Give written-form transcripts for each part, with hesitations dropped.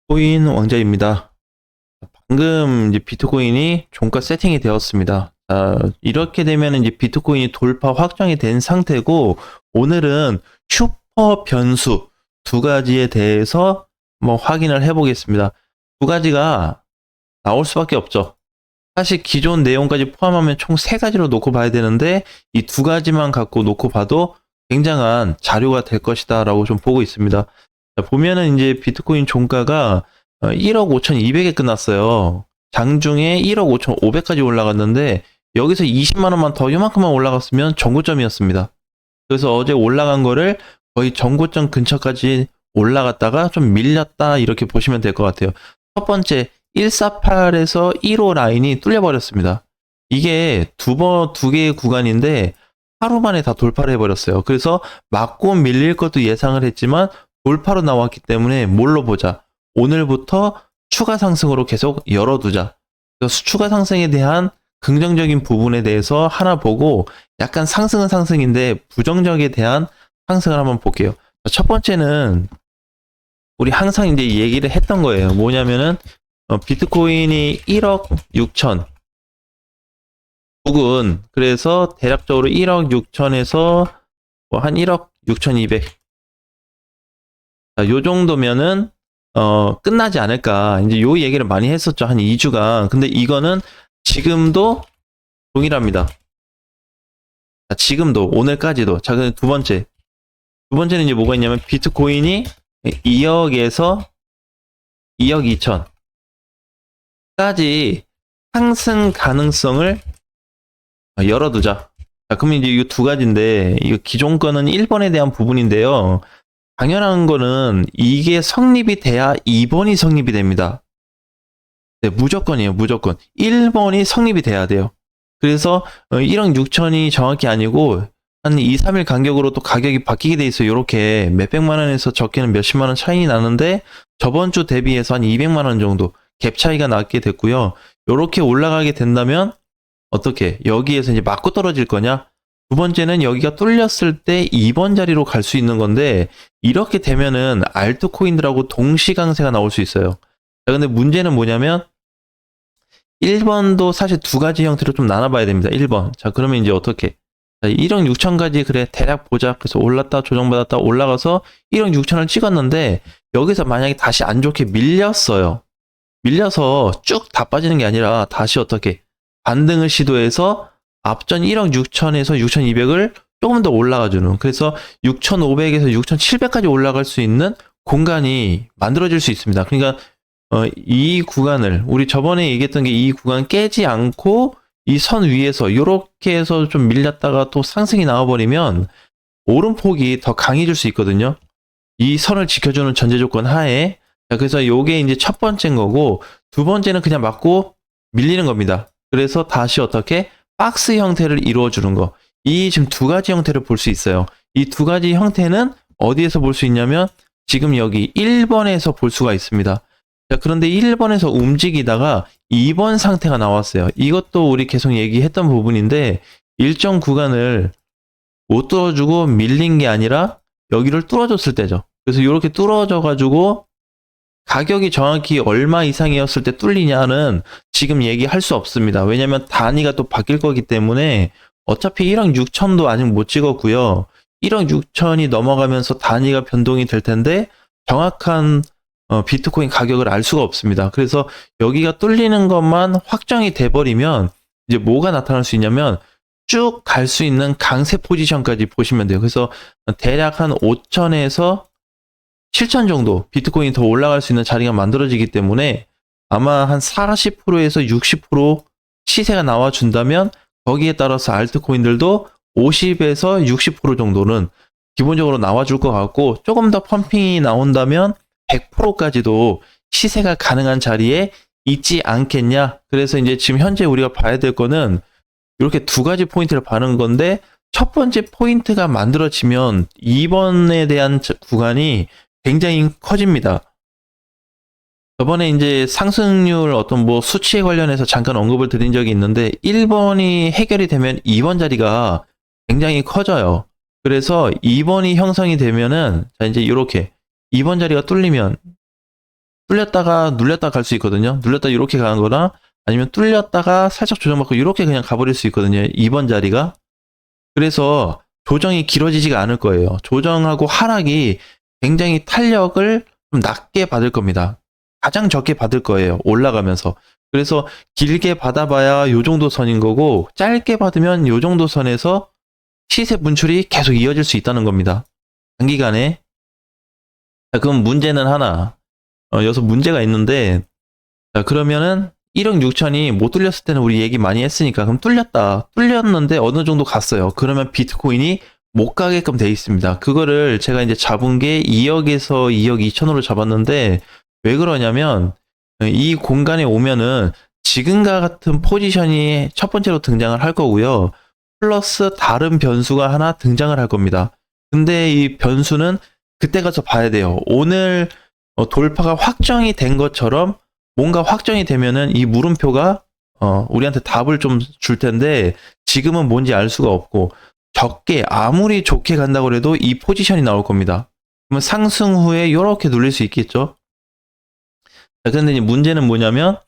코인 왕자입니다. 방금 이제 비트코인이 종가 세팅이 되었습니다. 이렇게 되면 이제 비트코인이 돌파 확정이 된 상태고, 오늘은 슈퍼 변수 두 가지에 대해서 확인을 해보겠습니다. 두 가지가 나올 수밖에 없죠. 사실 기존 내용까지 포함하면 총 세 가지로 놓고 봐야 되는데, 이 두 가지만 갖고 놓고 봐도 굉장한 자료가 될 것이다 라고 좀 보고 있습니다. 보면은 이제 비트코인 종가가 1억 5,200에 끝났어요. 장중에 1억 5,500까지 올라갔는데, 여기서 20만 원만 더 요만큼만 올라갔으면 정고점이었습니다. 그래서 어제 올라간 거를 거의 정고점 근처까지 올라갔다가 좀 밀렸다, 이렇게 보시면 될 것 같아요. 첫 번째 148에서 1호 라인이 뚫려버렸습니다. 이게 두 개의 구간인데 하루 만에 다 돌파를 해버렸어요. 그래서 맞고 밀릴 것도 예상을 했지만 돌파로 나왔기 때문에 뭘로 보자. 오늘부터 추가 상승으로 계속 열어두자. 그래서 추가 상승에 대한 긍정적인 부분에 대해서 하나 보고, 약간 상승은 상승인데 부정적에 대한 상승을 한번 볼게요. 첫 번째는 우리 항상 이제 얘기를 했던 거예요. 뭐냐면은 비트코인이 1억 6천 부근, 그래서 대략적으로 1억 6천에서 한 1억 6,200, 요 정도면은 끝나지 않을까, 이제 요 얘기를 많이 했었죠. 한 2주간. 근데 이거는 지금도 동일합니다. 지금도, 오늘까지도. 자, 그럼 두 번째는 이제 뭐가 있냐면, 비트코인이 2억에서 2억 2천까지 상승 가능성을 열어두자. 자, 그러면 이제 이 두 가지인데, 이거 기존 거는 1번에 대한 부분인데요. 당연한 거는 이게 성립이 돼야 2번이 성립이 됩니다. 네, 무조건이에요, 무조건. 1번이 성립이 돼야 돼요. 그래서 1억 6천이 정확히 아니고 한 2, 3일 간격으로 또 가격이 바뀌게 돼 있어요. 이렇게 몇백만 원에서 적게는 몇십만 원 차이 나는데, 저번 주 대비해서 한 200만 원 정도 갭 차이가 나게 됐고요. 이렇게 올라가게 된다면 어떻게 여기에서 이제 맞고 떨어질 거냐? 두 번째는 여기가 뚫렸을 때 2번 자리로 갈 수 있는 건데, 이렇게 되면은 알트코인들하고 동시 강세가 나올 수 있어요. 자, 근데 문제는 뭐냐면 1번도 사실 두 가지 형태로 좀 나눠봐야 됩니다. 1번. 자, 그러면 이제 어떻게? 자, 1억 6천까지 그래 대략 보자. 그래서 올랐다 조정받았다 올라가서 1억 6천을 찍었는데, 여기서 만약에 다시 안 좋게 밀렸어요. 밀려서 쭉 다 빠지는 게 아니라 다시 어떻게 반등을 시도해서 앞전 1억 6천에서 6,200을 조금 더 올라가주는, 그래서 6,500에서 6,700까지 올라갈 수 있는 공간이 만들어질 수 있습니다. 그러니까 이 구간을, 우리 저번에 얘기했던 게 이 구간 깨지 않고 이 선 위에서 이렇게 해서 좀 밀렸다가 또 상승이 나와버리면 오름폭이 더 강해질 수 있거든요. 이 선을 지켜주는 전제 조건 하에. 자, 그래서 요게 이제 첫 번째인 거고, 두 번째는 그냥 맞고 밀리는 겁니다. 그래서 다시 어떻게 박스 형태를 이루어주는 거. 이 지금 두 가지 형태를 볼 수 있어요. 이 두 가지 형태는 어디에서 볼 수 있냐면 지금 여기 1번에서 볼 수가 있습니다. 자, 그런데 1번에서 움직이다가 2번 상태가 나왔어요. 이것도 우리 계속 얘기했던 부분인데, 일정 구간을 못 뚫어주고 밀린 게 아니라 여기를 뚫어줬을 때죠. 그래서 이렇게 뚫어져가지고 가격이 정확히 얼마 이상이었을 때 뚫리냐는 지금 얘기할 수 없습니다. 왜냐면 단위가 또 바뀔 거기 때문에. 어차피 1억 6천도 아직 못 찍었고요. 1억 6천이 넘어가면서 단위가 변동이 될 텐데 정확한 비트코인 가격을 알 수가 없습니다. 그래서 여기가 뚫리는 것만 확정이 돼버리면 이제 뭐가 나타날 수 있냐면 쭉 갈 수 있는 강세 포지션까지 보시면 돼요. 그래서 대략 한 5천에서 7천 정도 비트코인이 더 올라갈 수 있는 자리가 만들어지기 때문에, 아마 한 40%에서 60% 시세가 나와준다면 거기에 따라서 알트코인들도 50에서 60% 정도는 기본적으로 나와줄 것 같고, 조금 더 펌핑이 나온다면 100%까지도 시세가 가능한 자리에 있지 않겠냐. 그래서 이제 지금 현재 우리가 봐야 될 거는 이렇게 두 가지 포인트를 봐는 건데, 첫 번째 포인트가 만들어지면 2번에 대한 구간이 굉장히 커집니다. 저번에 이제 상승률 어떤 수치에 관련해서 잠깐 언급을 드린 적이 있는데, 1번이 해결이 되면 2번 자리가 굉장히 커져요. 그래서 2번이 형성이 되면은, 자, 이제 이렇게 2번 자리가 뚫리면 뚫렸다가 눌렸다 갈 수 있거든요. 눌렸다 이렇게 가는 거나 아니면 뚫렸다가 살짝 조정받고 이렇게 그냥 가버릴 수 있거든요. 2번 자리가. 그래서 조정이 길어지지가 않을 거예요. 조정하고 하락이 굉장히 탄력을 좀 낮게 받을 겁니다. 가장 적게 받을 거예요. 올라가면서. 그래서 길게 받아봐야 요 정도 선인 거고 짧게 받으면 요 정도 선에서 시세 분출이 계속 이어질 수 있다는 겁니다. 단기간에. 자, 그럼 문제는 하나. 여기서 문제가 있는데, 자, 그러면은 1억 6천이 못 뚫렸을 때는 우리 얘기 많이 했으니까, 그럼 뚫렸다. 뚫렸는데 어느 정도 갔어요. 그러면 비트코인이 못 가게끔 돼 있습니다. 그거를 제가 이제 잡은 게 2억에서 2억 2천으로 잡았는데, 왜 그러냐면, 이 공간에 오면은 지금과 같은 포지션이 첫 번째로 등장을 할 거고요. 플러스 다른 변수가 하나 등장을 할 겁니다. 근데 이 변수는 그때 가서 봐야 돼요. 오늘 돌파가 확정이 된 것처럼 뭔가 확정이 되면은 이 물음표가 우리한테 답을 좀 줄 텐데 지금은 뭔지 알 수가 없고 적게 아무리 좋게 간다고 해도 이 포지션이 나올 겁니다. 그러면 상승 후에 이렇게 눌릴 수 있겠죠. 자, 근데 이제 문제는 뭐냐면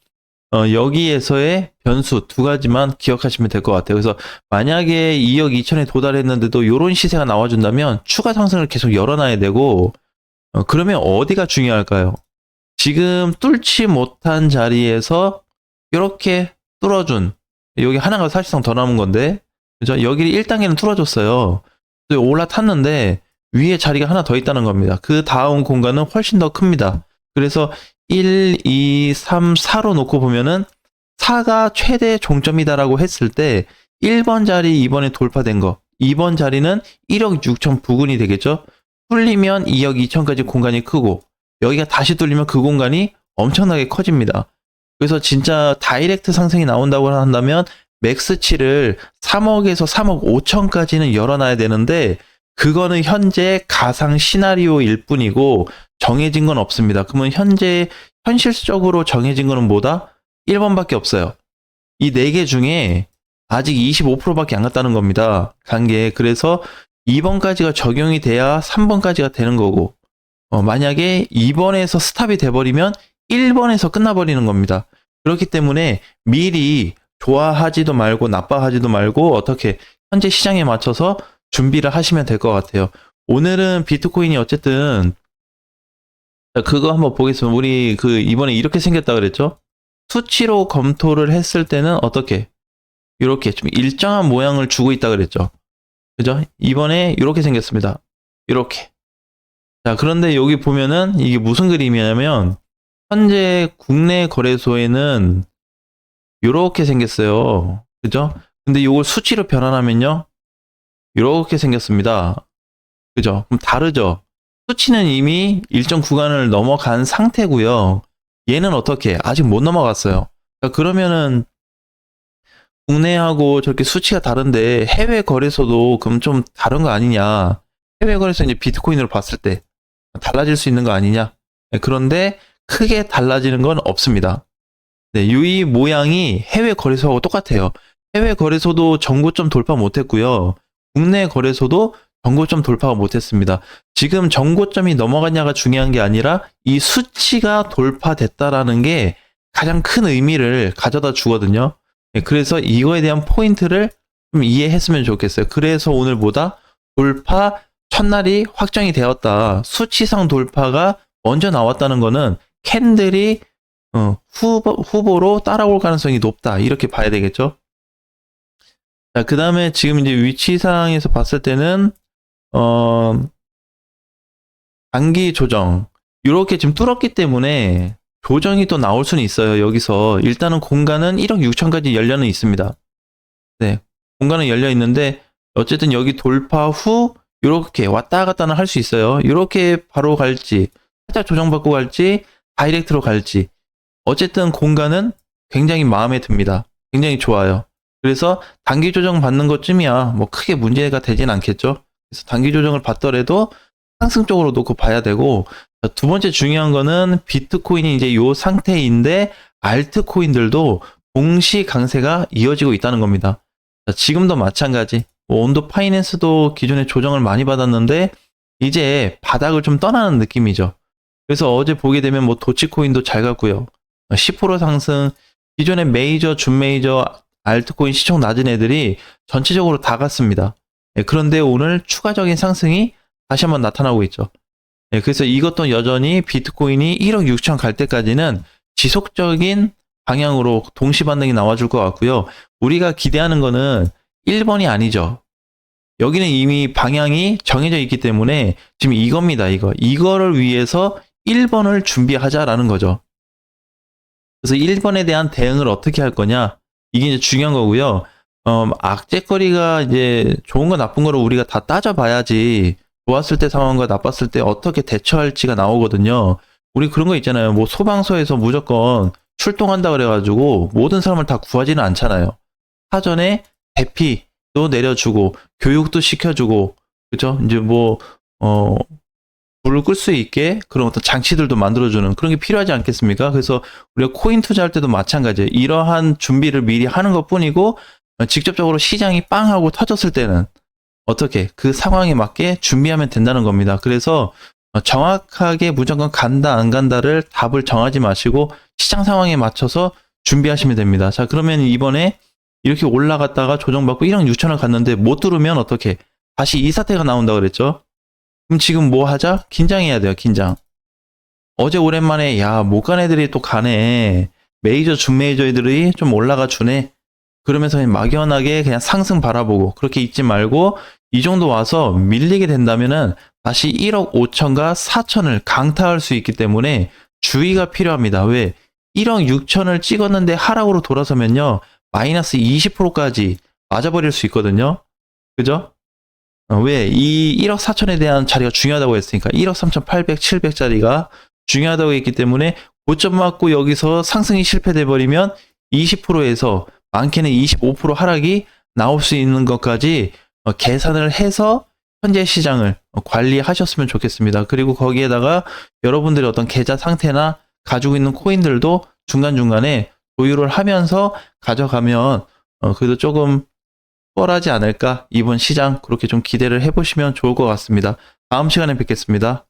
여기에서의 변수 두 가지만 기억하시면 될 것 같아요. 그래서 만약에 2억 2천에 도달했는데도 이런 시세가 나와준다면 추가 상승을 계속 열어놔야 되고 그러면 어디가 중요할까요? 지금 뚫지 못한 자리에서 이렇게 뚫어준 여기 하나가 사실상 더 남은 건데 그죠? 여기를 1단계는 뚫어줬어요. 올라탔는데 위에 자리가 하나 더 있다는 겁니다. 그 다음 공간은 훨씬 더 큽니다. 그래서 1, 2, 3, 4로 놓고 보면은 4가 최대 종점이다라고 했을 때 1번 자리 이번에 돌파된 거 2번 자리는 1억 6천 부근이 되겠죠. 뚫리면 2억 2천까지 공간이 크고 여기가 다시 뚫리면 그 공간이 엄청나게 커집니다. 그래서 진짜 다이렉트 상승이 나온다고 한다면 맥스치를 3억에서 3억 5천까지는 열어놔야 되는데 그거는 현재 가상 시나리오일 뿐이고 정해진 건 없습니다. 그러면 현재 현실적으로 정해진 거는 뭐다? 1번밖에 없어요. 이 4개 중에 아직 25%밖에 안 갔다는 겁니다. 간 게. 그래서 2번까지가 적용이 돼야 3번까지가 되는 거고 만약에 2번에서 스탑이 돼버리면 1번에서 끝나버리는 겁니다. 그렇기 때문에 미리 좋아하지도 말고 나빠하지도 말고 어떻게 현재 시장에 맞춰서 준비를 하시면 될 것 같아요. 오늘은 비트코인이 어쨌든 그거 한번 보겠습니다. 우리 이번에 이렇게 생겼다 그랬죠? 수치로 검토를 했을 때는 어떻게? 이렇게 좀 일정한 모양을 주고 있다 그랬죠? 그죠? 이번에 이렇게 생겼습니다. 이렇게. 자, 그런데 여기 보면은 이게 무슨 그림이냐면 현재 국내 거래소에는 이렇게 생겼어요. 그죠? 근데 이걸 수치로 변환하면요. 이렇게 생겼습니다. 그죠? 그럼 다르죠? 수치는 이미 일정 구간을 넘어간 상태고요. 얘는 어떻게? 아직 못 넘어갔어요. 그러면은 국내하고 저렇게 수치가 다른데 해외 거래소도 그럼 좀 다른 거 아니냐? 해외 거래소 이제 비트코인으로 봤을 때 달라질 수 있는 거 아니냐? 그런데 크게 달라지는 건 없습니다. 네, 이 모양이 해외 거래소하고 똑같아요. 해외 거래소도 전고점 돌파 못했고요. 국내 거래소도 전고점 돌파가 못했습니다. 지금 전고점이 넘어갔냐가 중요한 게 아니라 이 수치가 돌파됐다라는 게 가장 큰 의미를 가져다 주거든요. 그래서 이거에 대한 포인트를 좀 이해했으면 좋겠어요. 그래서 오늘보다 돌파 첫날이 확정이 되었다. 수치상 돌파가 먼저 나왔다는 거는 캔들이 후보로 따라올 가능성이 높다. 이렇게 봐야 되겠죠. 자, 그 다음에 지금 이제 위치상에서 봤을 때는 단기 조정 이렇게 지금 뚫었기 때문에 조정이 또 나올 수는 있어요. 여기서 일단은 공간은 1억 6천까지 열려는 있습니다. 네, 공간은 열려 있는데 어쨌든 여기 돌파 후 이렇게 왔다 갔다는 할 수 있어요. 이렇게 바로 갈지 살짝 조정받고 갈지 다이렉트로 갈지 어쨌든 공간은 굉장히 마음에 듭니다. 굉장히 좋아요. 그래서 단기 조정 받는 것쯤이야 뭐 크게 문제가 되진 않겠죠. 그래서 단기 조정을 받더라도 상승 쪽으로 놓고 봐야 되고 두 번째 중요한 거는 비트코인이 이제 이 상태인데 알트코인들도 동시 강세가 이어지고 있다는 겁니다. 지금도 마찬가지. 온도 파이낸스도 기존에 조정을 많이 받았는데 이제 바닥을 좀 떠나는 느낌이죠. 그래서 어제 보게 되면 뭐 도치코인도 잘 갔고요. 10% 상승, 기존의 메이저, 준메이저, 알트코인 시총 낮은 애들이 전체적으로 다 갔습니다. 예, 그런데 오늘 추가적인 상승이 다시 한번 나타나고 있죠. 예, 그래서 이것도 여전히 비트코인이 1억 6천 갈 때까지는 지속적인 방향으로 동시 반등이 나와줄 것 같고요. 우리가 기대하는 거는 1번이 아니죠. 여기는 이미 방향이 정해져 있기 때문에 지금 이겁니다. 이거를 위해서 1번을 준비하자라는 거죠. 그래서 1번에 대한 대응을 어떻게 할 거냐? 이게 이제 중요한 거고요. 악재거리가 이제 좋은 거 나쁜 거를 우리가 다 따져봐야지 좋았을 때 상황과 나빴을 때 어떻게 대처할지가 나오거든요. 우리 그런 거 있잖아요. 뭐 소방서에서 무조건 출동한다 그래가지고 모든 사람을 다 구하지는 않잖아요. 사전에 대피도 내려주고 교육도 시켜주고 그죠? 이제 뭐 불을 끌 수 있게 그런 어떤 장치들도 만들어주는 그런 게 필요하지 않겠습니까? 그래서 우리가 코인 투자할 때도 마찬가지예요. 이러한 준비를 미리 하는 것 뿐이고 직접적으로 시장이 빵 하고 터졌을 때는 어떻게 그 상황에 맞게 준비하면 된다는 겁니다. 그래서 정확하게 무조건 간다 안 간다를 답을 정하지 마시고 시장 상황에 맞춰서 준비하시면 됩니다. 자, 그러면 이번에 이렇게 올라갔다가 조정받고 1억 6천을 갔는데 못 뚫으면 어떻게 다시 이 사태가 나온다 그랬죠? 그럼 지금 뭐 하자? 긴장해야 돼요, 긴장. 어제 오랜만에, 야, 못 간 애들이 또 가네. 메이저, 준메이저 애들이 좀 올라가 주네. 그러면서 막연하게 그냥 상승 바라보고, 그렇게 있지 말고, 이 정도 와서 밀리게 된다면은 다시 1억 5천과 4천을 강타할 수 있기 때문에 주의가 필요합니다. 왜? 1억 6천을 찍었는데 하락으로 돌아서면요, 마이너스 20%까지 맞아버릴 수 있거든요. 그죠? 왜? 이 1억 4천에 대한 자리가 중요하다고 했으니까 1억 3,800, 700짜리가 중요하다고 했기 때문에 고점 맞고 여기서 상승이 실패돼 버리면 20%에서 많게는 25% 하락이 나올 수 있는 것까지 계산을 해서 현재 시장을 관리하셨으면 좋겠습니다. 그리고 거기에다가 여러분들의 어떤 계좌 상태나 가지고 있는 코인들도 중간중간에 보유를 하면서 가져가면 그래도 조금 수월하지 않을까? 이번 시장 그렇게 좀 기대를 해보시면 좋을 것 같습니다. 다음 시간에 뵙겠습니다.